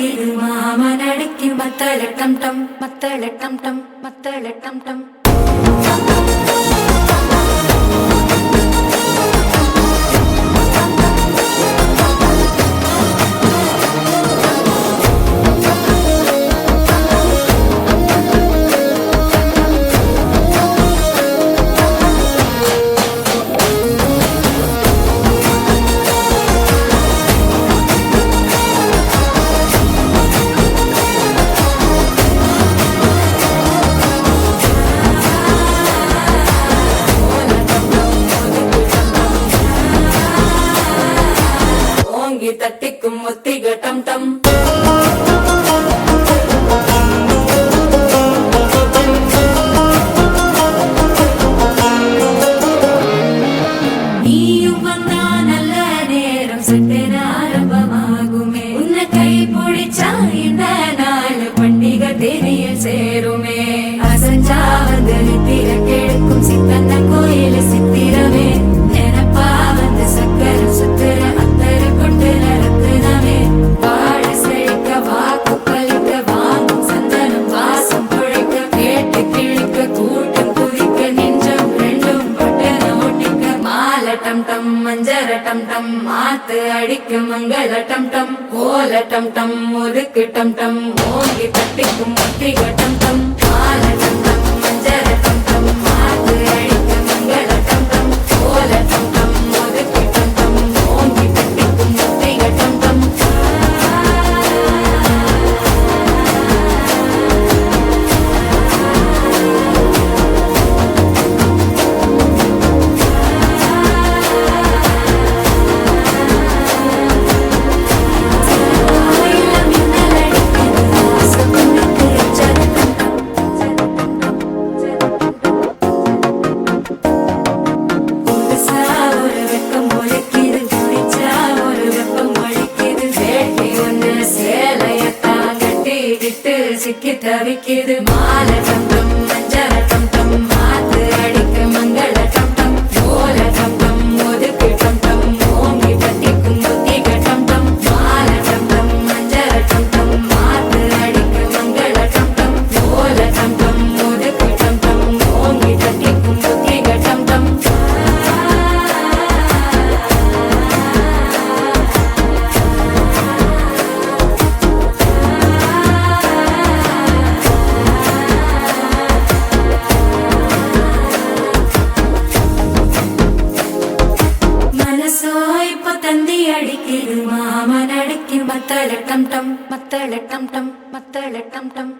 அடிக்குது மாமன் அடிக்கு மத்தள டம் டம் மத்தள டம் டம் மத்தள டம் டம். தட்டிக்கும் ஒத்திக டம் டம். நீயும் வந்தா நல்ல நேரம் சட்டென ஆரம்பமாகுமே. உன்னை கை பிடிச்சா இந்த நாள் பண்டிகை தேனியில் சேருமே. அசஞ்சா வந்து நித்திர கெடுக்கும் சித்தன்ன கோயில சித்திரமே. நினப்பா வந்து சக்கர சுத்திர டம் டம் மஞ்சர டம் டம் மாத்து அடிக்கும் மங்கள டம் டம் கோல டம் டம் ஒதுக்கு டம் டம் ஓங்கி தட்டிக்கும் ஒத்திக டம் டம் மால டம் டம் மஞ்சர டம் டம் மாத்து அடிக்கும் மங்கள டம் டம் கோல டம் டம் ஒதுக்கு டம் டம் ஓங்கி தட்டிக்கும் ஒத்திக டம் டம். சிக்கி தவிக்குது மால டம் டம் மஞ்சள டம் டம் மாத்து அடிக்க மங்கள டம் டம் கோல டம் டம் ஒதுக்கு டம் டம் ஓங்கி தட்டிக்கும் ஒத்திக டம் டம் மால டம் டம் மஞ்சள டம் டம் மாத்து அடிக்க மங்கள டம் டம் கோல டம் டம் ஒதுக்கு டம் டம் ஓங்கி தட்டிக்கும் ஒத்திக டம் டம். தந்தி அடிக்குது மாமன் அடிக்கு மத்தள டம் டம் மத்தள டம் டம் மத்தள டம் டம்.